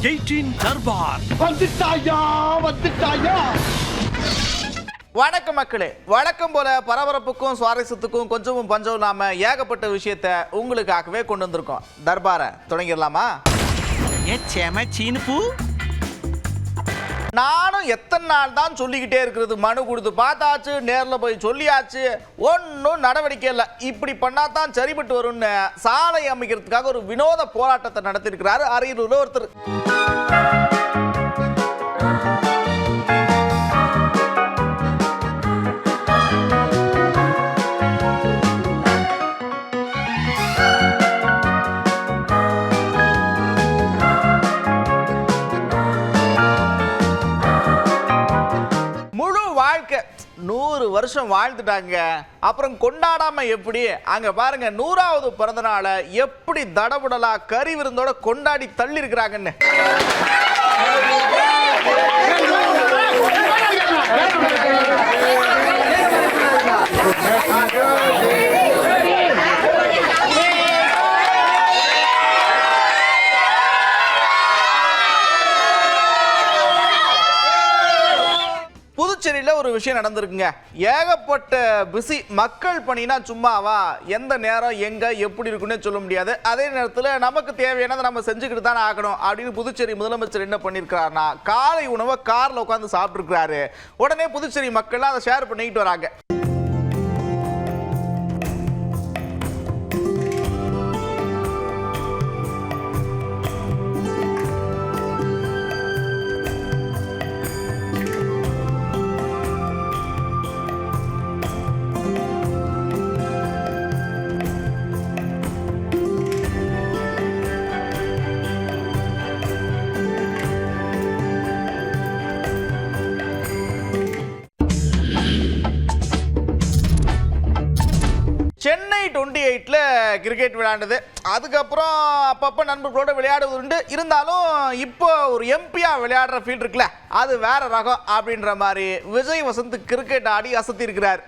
18 தர்பார். வந்துட்டாயா. வணக்கம் மக்களே, வழக்கம் போல பரபரப்புக்கும் சுவாரஸ்யத்துக்கும் கொஞ்சமும் பஞ்சம் இல்லாம ஏகப்பட்ட விஷயத்த உங்களுக்காகவே கொண்டு வந்திருக்கோம். தர்பாரை தொடங்கிடலாமா? நானும் எத்தனை நாள் தான் சொல்லிக்கிட்டே இருக்கிறது, மனு கொடுத்து பார்த்தாச்சு, நேரில் போய் சொல்லியாச்சு, ஒன்றும் நடவடிக்கை இல்லை. இப்படி பண்ணா தான் சரிபட்டு வரும்னு சாலை அமைக்கிறதுக்காக ஒரு வினோத போராட்டத்தை நடத்திருக்கிறாரு அரியலூர்ல ஒருத்தர். வாழ்க்கை 100 வருஷம் வாழ்ந்துட்டாங்க, அப்புறம் கொண்டாடாம எப்படி? அங்க பாருங்க, 100வது பிறந்த நாளை எப்படி தடபுடலா கறி விருந்தோட கொண்டாடி தள்ளி இருக்கிறாங்கன்னு. புதுச்சேரியில் ஒரு விஷயம் நடந்திருக்குங்க. ஏகப்பட்ட பிஸி மக்கள் பணினா சும்மாவா? எந்த நேரம் எங்க எப்படி இருக்குன்னு சொல்ல முடியாது. அதே நேரத்தில் நமக்கு தேவையானதை நம்ம செஞ்சுக்கிட்டு தானே ஆகணும் அப்படின்னு புதுச்சேரி முதலமைச்சர் என்ன பண்ணியிருக்கிறாருன்னா, காலை உணவை காரில் உட்காந்து சாப்பிட்டுருக்கிறாரு. உடனே புதுச்சேரி மக்கள்லாம் அதை ஷேர் பண்ணிக்கிட்டு வராங்க. சென்னை 28ல் கிரிக்கெட் விளையாண்டது. அதுக்கப்புறம் அப்பப்போ நண்பர்களோட விளையாடுவது உண்டு. இருந்தாலும் இப்போ ஒரு எம்பியாக விளையாடுற ஃபீல்டு இருக்குல்ல, அது வேற ரகம் அப்படின்ற மாதிரி விஜய் வசந்த் கிரிக்கெட் ஆடி அசத்தி இருக்கிறார்.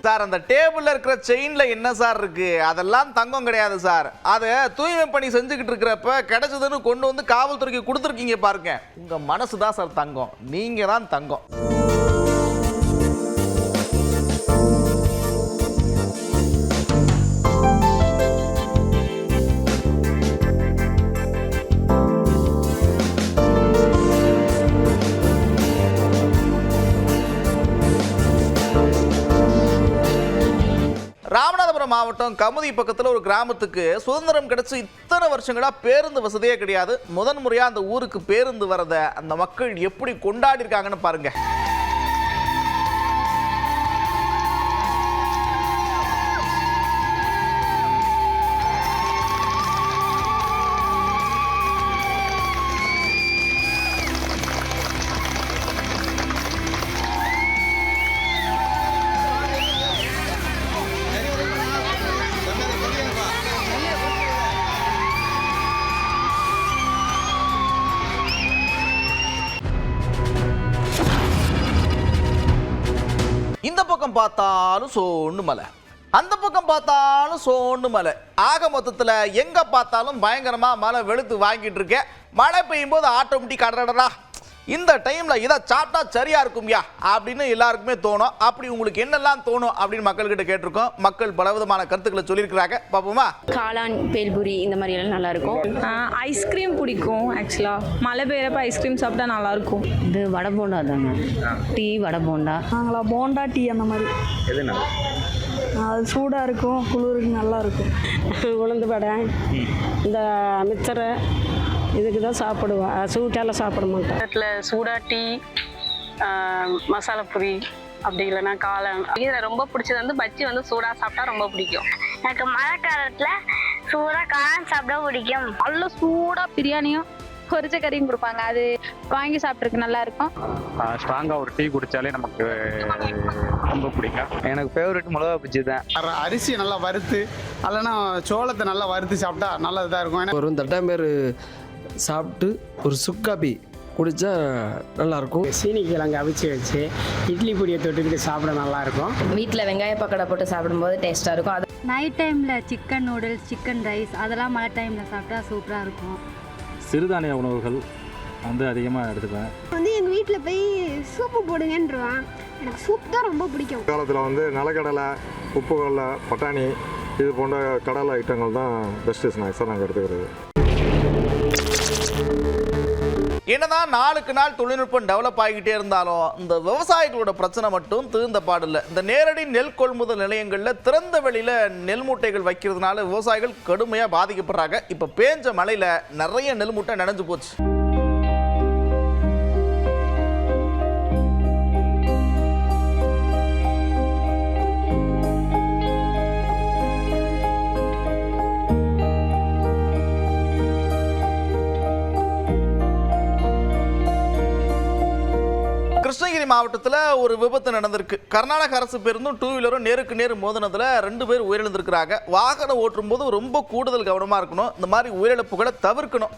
சார், அந்த டேபிள்ல இருக்கிற செயின்ல என்ன சார் இருக்கு? அதெல்லாம் தங்கம் கிடையாது சார். அதை தூய்மை பணி செஞ்சுக்கிட்டு இருக்கிறப்ப கிடைச்சதுன்னு கொண்டு வந்து காவல்துறைக்கு கொடுத்துருக்கீங்க பாருங்க. உங்க மனசு தான் சார் தங்கம், நீங்க தான் தங்கம். ராமநாதபுரம் மாவட்டம் கமுதி பக்கத்தில் ஒரு கிராமத்துக்கு சுதந்திரம் கிடைச்சு இத்தனை வருஷங்களா பேருந்து வசதியே கிடையாது. முதன் முறையா அந்த ஊருக்கு பேருந்து வரத அந்த மக்கள் எப்படி கொண்டாடி இருக்காங்கன்னு பாருங்க. இந்த பக்கம் பார்த்தாலும் சோன்னு மலை, அந்த பக்கம் பார்த்தாலும் சோன்னு மலை. ஆக மொத்தத்தில் எங்க பார்த்தாலும் பயங்கரமா மழை வெளுத்து வாங்கிட்டு இருக்கேன். மழை பெய்யும் போது ஆட்டோமேட்டிக் அடடா இந்த டைம்ல இதை சாப்பிட்டா சரியா இருக்கும்யா அப்படின்னு எல்லாருக்குமே தோணும். அப்படி உங்களுக்கு என்னெல்லாம் தோணும் அப்படின்னு மக்கள்கிட்ட கேட்டிருக்கோம். மக்கள் பலவிதமான கருத்துக்களை சொல்லியிருக்கிறாங்க. பார்ப்போமா? காளான், பேல்பூரி இந்த மாதிரி எல்லாம் நல்லா இருக்கும். ஐஸ்கிரீம் பிடிக்கும். ஆக்சுவலாக மழை பெய்யறப்ப ஐஸ்கிரீம் சாப்பிட்டா நல்லா இருக்கும். இது வடை போண்டா தாங்க. டீ வடை போண்டா. நாங்களா போண்டா டீ அந்த மாதிரி. எதுனா அது சூடாக இருக்கும், குளிருக்கு நல்லா இருக்கும். உளுந்து வடை, இந்த மிச்சரை இதுக்கு தான் சாப்பிடுவேன். ஸ்வீட்டெல்லாம் சாப்பிட மாட்டேன். வீட்டில் சூடா டீ, மசாலா பூரி, அப்படி இல்லைன்னா காளான். இதில் ரொம்ப பிடிச்சது வந்து பஜ்ஜி வந்து சூடாக சாப்பிட்டா ரொம்ப பிடிக்கும். எனக்கு மழை காலத்தில் சூடாக காளான் சாப்பிட பிடிக்கும். நல்ல சூடாக பிரியாணியும் பொரிச்ச கறியும் கொடுப்பாங்க. அது வாங்கி சாப்பிட்ருக்கு நல்லா இருக்கும். ஸ்ட்ராங்காக ஒரு டீ குடித்தாலே நமக்கு ரொம்ப பிடிக்கும். எனக்கு ஃபேவரட் மிளகா பஜ்ஜி தான். அரிசி நல்லா வறுத்து இல்லைன்னா சோளத்தை நல்லா வறுத்து சாப்பிட்டா நல்லா இதாக இருக்கும். ஒரு தட்டாம்பேர் சாப்பிட்டு ஒரு சுக்காப்பி குடித்தா நல்லாயிருக்கும். சீனி கிழங்கு அவிச்சு வச்சு இட்லி பொடியை தொட்டுக்கிட்டு சாப்பிட நல்லாயிருக்கும். வீட்டில் வெங்காய பக்கடை போட்டு சாப்பிடும்போது டேஸ்ட்டாக இருக்கும். அது நைட் டைமில் சிக்கன் நூடுல்ஸ், சிக்கன் ரைஸ் அதெல்லாம் மழை டைமில் சாப்பிட்டா சூப்பராக இருக்கும். சிறுதானிய உணவுகள் அதிகமாக எடுத்துக்குவேன். எங்கள் வீட்டில் போய் சூப்பு போடுங்கன்றான். எனக்கு சூப் தான் ரொம்ப பிடிக்கும். காலத்தில் நிலக்கடலை, உப்பு கடலை, பட்டாணி இது போன்ற கடலை ஐட்டங்கள் தான் பெஸ்ட்டு ஸ்நாக்ஸாக நாங்கள் எடுத்துக்கிறது. என்னதான் நாளுக்கு நாள் தொழில்நுட்பம் டெவலப் ஆகிக்கிட்டே இருந்தாலும் இந்த விவசாயிகளோட பிரச்சனை மட்டும் தீர்ந்த பாடில்லை. இந்த நேரடி நெல் கொள்முதல் நிலையங்களில் திறந்த வெளியில் நெல் மூட்டைகள் வைக்கிறதுனால விவசாயிகள் கடுமையாக பாதிக்கப்படுறாங்க. இப்போ பேஞ்ச மழையில் நிறைய நெல் மூட்டை நனைஞ்சு போச்சு. கிருஷ்ணகிரி மாவட்டத்தில் ஒரு விபத்து நடந்திருக்கு. கர்நாடக அரசு பேருந்தும் டூ வீலரும் நேருக்கு நேர் மோதினத்தில் 2 பேர் உயிரிழந்திருக்கிறாங்க. வாகனம் ஓட்டும் போது ரொம்ப கூடுதல் கவனமாக இருக்கணும். இந்த மாதிரி உயிரிழப்புகளை தவிர்க்கணும்.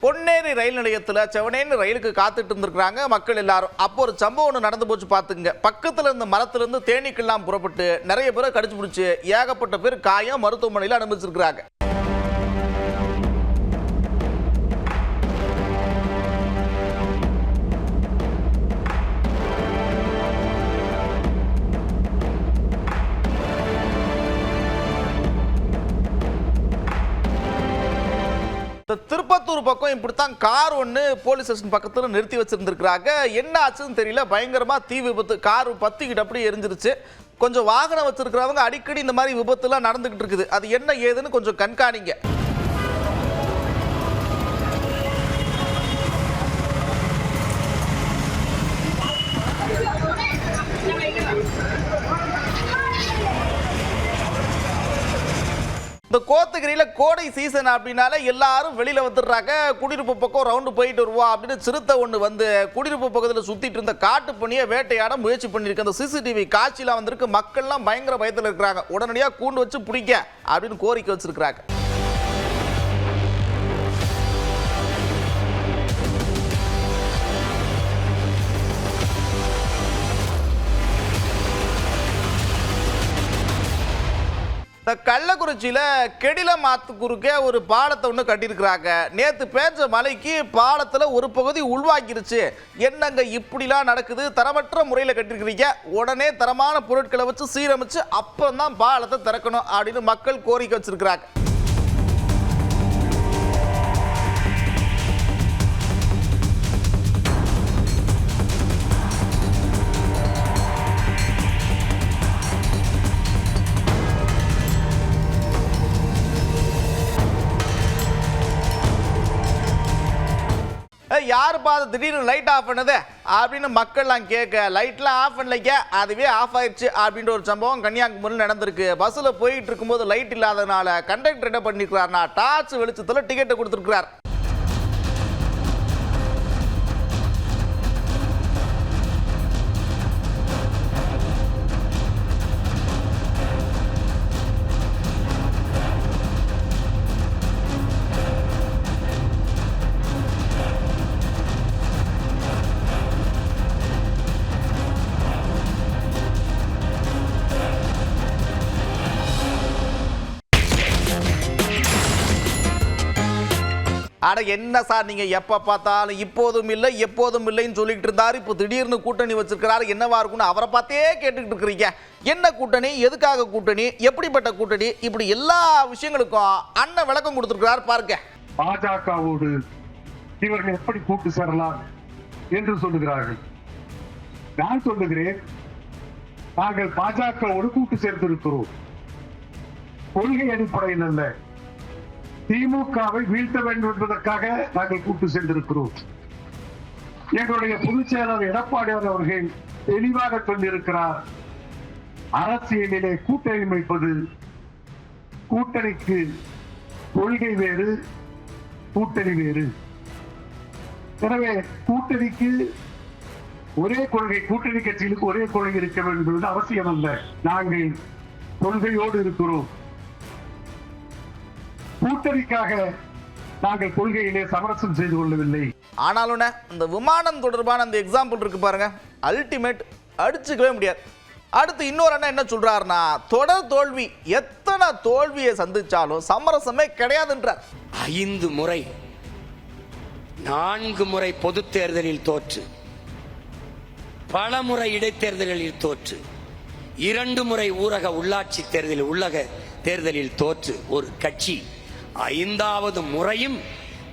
பொன்னேரி ரயில் நிலையத்தில் செவனேன்னு ரயிலுக்கு காத்துட்டு இருந்திருக்கிறாங்க மக்கள் எல்லாரும். அப்போ ஒரு சம்பவம் ஒன்று நடந்து போச்சு பார்த்துங்க. பக்கத்தில் இருந்த மரத்திலிருந்து தேனீக்கெல்லாம் புறப்பட்டு நிறைய பேரை கடிச்சு பிடிச்சி ஏகப்பட்ட பேர் காயம் மருத்துவமனையில் அனுமதிச்சிருக்கிறாங்க. திருப்பத்தூர் பக்கம் இப்படித்தான் கார் ஒன்று போலீஸ் ஸ்டேஷன் பக்கத்தில் நிறுத்தி வச்சிருந்துருக்காங்க. என்ன ஆச்சுன்னு தெரியல, பயங்கரமா தீ விபத்து. கார் 10 கிட்ட அப்படியே எரிஞ்சிருச்சு. கொஞ்சம் வாகனம் வச்சிருக்கிறவங்க அடிக்கடி இந்த மாதிரி விபத்துலாம் நடந்துகிட்டு இருக்குது. அது என்ன ஏதுன்னு கொஞ்சம் கண்காணிங்க. இந்த கோத்தகிரியில் கோடை சீசன் அப்படின்னால எல்லாரும் வெளியில் வந்துடுறாங்க. குடியிருப்பு பக்கம் ரவுண்டு போயிட்டு வருவா அப்படின்னு சிறுத்தை ஒன்று வந்து குடியிருப்பு பக்கத்தில் சுற்றிட்டு இருந்த காட்டு பணியை வேட்டையாட முயற்சி பண்ணியிருக்கு. அந்த சிசிடிவி காட்சியெலாம் வந்திருக்கு. மக்கள்லாம் பயங்கர பயத்தில் இருக்கிறாங்க. உடனடியாக கூண்டு வச்சு பிடிக்க அப்படின்னு கோரிக்கை வச்சிருக்கிறாங்க. இந்த கள்ளக்குறிச்சியில் கெடில மாத்து குறுக்கே ஒரு பாலத்தை ஒன்று கட்டியிருக்கிறாங்க. நேற்று பேஞ்ச மலைக்கு பாலத்தில் ஒரு பகுதி உள்வாங்கிருச்சு. என்னங்க இப்படிலாம் நடக்குது? தரமற்ற முறையில் கட்டியிருக்கிறீங்க. உடனே தரமான பொருட்களை வச்சு சீரமைச்சு அப்புறம் தான் பாலத்தை திறக்கணும் அப்படின்னு மக்கள் கோரிக்கை வச்சிருக்கிறாங்க. யார் பார்த்து திடீர்னு லைட் ஆஃப் பண்ணது அப்படின்னு மக்கள்லாம் கேட்க, லைட்லாம் ஆஃப் பண்ணலைக்க, அதுவே ஆஃப் ஆயிடுச்சு அப்படின்ற ஒரு சம்பவம் கன்னியாகுமரியில் நடந்திருக்கு. பஸ்ஸில் போயிட்டு இருக்கும்போது லைட் இல்லாதனால கண்டக்டர் என்ன பண்ணிருக்கிறார்னா டார்ச் வெளிச்சத்தில் டிக்கெட்டை கொடுத்துருக்கிறார். அட என்ன சார் நீங்க எப்ப பார்த்தாலும் இப்போதும் இல்லை எப்போதும் இல்லைன்னு சொல்லிட்டு இருந்தாரு. இப்போ திடீர்னு கூட்டணி வச்சிருக்கிறாரு. என்னவா இருக்குன்னு அவரை பார்த்தே கேட்டுக்கிட்டு இருக்கிறீங்க. என்ன கூட்டணி, எதுக்காக கூட்டணி, எப்படிப்பட்ட கூட்டணி, இப்படி எல்லா விஷயங்களுக்கும் அண்ணன் விளக்கம் கொடுத்திருக்கிறார் பாருங்க. பாஜகவோடு இவர்கள் எப்படி கூட்டு சேரலாம் என்று சொல்லுகிறார்கள். நான் சொல்லுகிறேன், நாங்கள் பாஜகவோடு கூட்டு சேர்ந்திருக்கிறோம். கொள்கை அடிப்படையில் அல்ல, திமுகவை வீழ்த்த வேண்டும் என்பதற்காக நாங்கள் கூட்டு சென்றிருக்கிறோம். எங்களுடைய பொதுச் செயலாளர் எடப்பாடியார் அவர்கள் தெளிவாக சொல்லியிருக்கிறார், அரசியலிலே கூட்டணி அமைப்பது கூட்டணிக்கு கொள்கை வேறு, கூட்டணி வேறு. எனவே கூட்டணிக்கு ஒரே கொள்கை, கூட்டணி கட்சிகளுக்கு ஒரே கொள்கை இருக்க வேண்டும் என்பது அவசியம் அல்ல. நாங்கள் கொள்கையோடு இருக்கிறோம். கூட்டணிக்காக நாங்கள் கொள்கையிலே சமரசம் செய்து கொள்ளவில்லை. ஆனாலும் இந்த விமானம் தொடர்பான அந்த எக்ஸாம்பிள் இருக்கு பாருங்க, அல்டிமேட், அடிச்சுக்கவே முடியாது. அடுத்து இன்னொரு அண்ணன் என்ன சொல்றாருன்னா, தொடர் தோல்வி, எத்தனை தோல்வியை சந்திச்சாலும் சமரசமே கிடையாதுன்றார். 5 முறை 4 முறை பொது தேர்தலில் தோற்று, பல முறை இடைத்தேர்தலில் தோற்று, 2 முறை ஊரக உள்ளாட்சி தேர்தலில் உள்ளக தேர்தலில் தோற்று ஒரு கட்சி 5வது முறையும்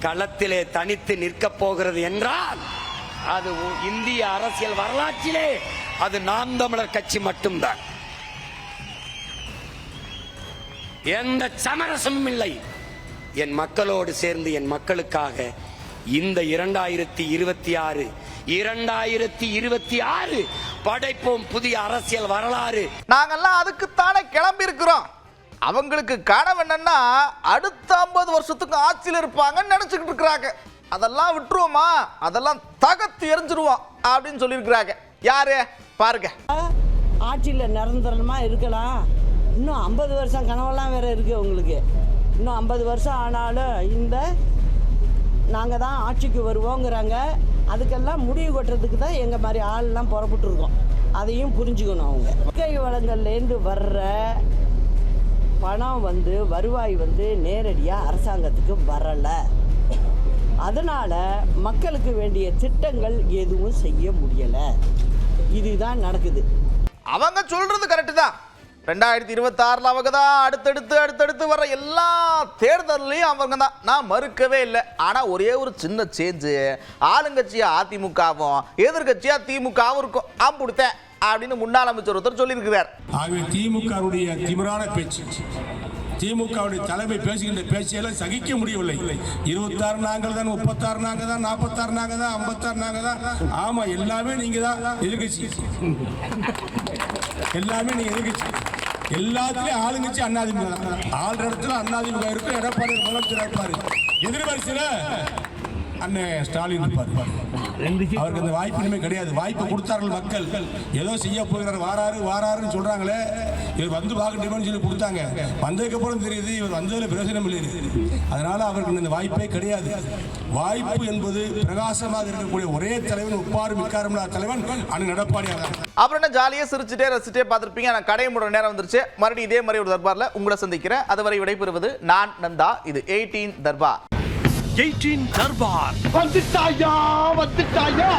களத்திலே தனித்து நிற்கப் போகிறது என்றால் அது இந்திய அரசியல் வரலாற்றிலே அது நாம் தமிழர் கட்சி மட்டும்தான். எந்த சமரசமும் இல்லை. என் மக்களோடு சேர்ந்து என் மக்களுக்காக இந்த 2026 படைப்போம் புதிய அரசியல் வரலாறு. நாங்கெல்லாம் அதுக்குத்தானே கிளம்பி இருக்கிறோம். அவங்களுக்கு கனவு என்னன்னா அடுத்த 50 வருஷத்துக்கு ஆட்சியில் இருப்பாங்கன்னு நினைச்சுக்கிட்டு இருக்கிறாங்க. அதெல்லாம் விட்டுருவோமா, அதெல்லாம் தகர்த்து எரிஞ்சிருவோம் அப்படின்னு சொல்லியிருக்கிறாங்க. யாரு பாருங்க. ஆட்சியில் நிரந்தரமாக இருக்கலாம். இன்னும் 50 வருஷம் கனவெல்லாம் வேற இருக்கு உங்களுக்கு. இன்னும் 50 வருஷம் ஆனாலும் இந்த நாங்கள் தான் ஆட்சிக்கு வருவோங்கிறாங்க. அதுக்கெல்லாம் முடிவு கொட்டுறதுக்கு தான் எங்கள் மாதிரி ஆள்லாம் புறப்பட்டுருக்கோம். அதையும் புரிஞ்சுக்கணும். அவங்க இயற்கை வளங்கள்லேருந்து வர்ற பணம் வருவாய் நேரடியாக அரசாங்கத்துக்கு வரலை. அதனால் மக்களுக்கு வேண்டிய திட்டங்கள் எதுவும் செய்ய முடியலை. இதுதான் நடக்குது. அவங்க சொல்றது கரெக்டு தான். 2026 அவங்க தான் அடுத்தடுத்து வர எல்லா தேர்தலையும் அவங்க தான், நான் மறுக்கவே இல்லை. ஆனால் ஒரே ஒரு சின்ன சேஞ்சு, ஆளுங்கட்சியா அதிமுகவும் எதிர்கட்சியா திமுகவும் இருக்கும். கொடுத்தேன் அப்படின்னு முன்னாள் அமைச்சர் ஒருத்தர் சொல்லியிருக்கிறார். ஆகவே திமுகவுடைய திமிரான பேச்சு, திமுகவுடைய தலைமை பேசுகின்ற பேச்சையெல்லாம் சகிக்க முடியவில்லை. 26 நாங்கள் தான், 36 நாங்கள் தான், 46 நாங்கள் தான், 56 நாங்கள் தான். ஆமா, எல்லாமே நீங்க தான் எதிர்கட்சி, எல்லாமே நீங்க எதிர்கட்சி. எல்லாத்துலயும் ஆளுங்கட்சி அதிமுக தான். ஆள் இடத்துல அதிமுக இருக்கும். எடப்பாடி முதலமைச்சர் இருப்பாரு. எதிர்வரிசையில அண்ணன் ஸ்டாலின் இருப்பார். அவருக்கு அந்த வாய்ப்பு இனிமே கிடையாது. வாய்ப்பு கொடுத்தார்கள் மக்கள். ஏதோ செய்ய போகிறார், வாராருன்னு சொல்றாங்களே, இவர் வந்து பார்க்கணும்னு சொல்லி கொடுத்தாங்க. வந்ததுக்கு அப்புறம் தெரியுது இவர் வந்ததுல பிரயோஜனம் இல்லை. அதனால அவருக்கு இந்த வாய்ப்பே கிடையாது. வாய்ப்பு என்பது பிரகாசமாக இருக்கக்கூடிய ஒரே தலைவன், உப்பாறு மிக்காரம்லா தலைவன் அண்ணன் எடப்பாடியார். அப்புறம் என்ன ஜாலியா சிரிச்சுட்டே ரசிச்சுட்டே பார்த்துருப்பீங்க. நான் கடை மூட நேரம் வந்துருச்சு. மறுபடியும் இதே மாதிரி ஒரு தர்பார்ல உங்களை சந்திக்கிறேன். அதுவரை விடைபெறுவது நான் நந்தா. இது 18 தர்பார். 18 தர்பார் வந்துட்டாயா.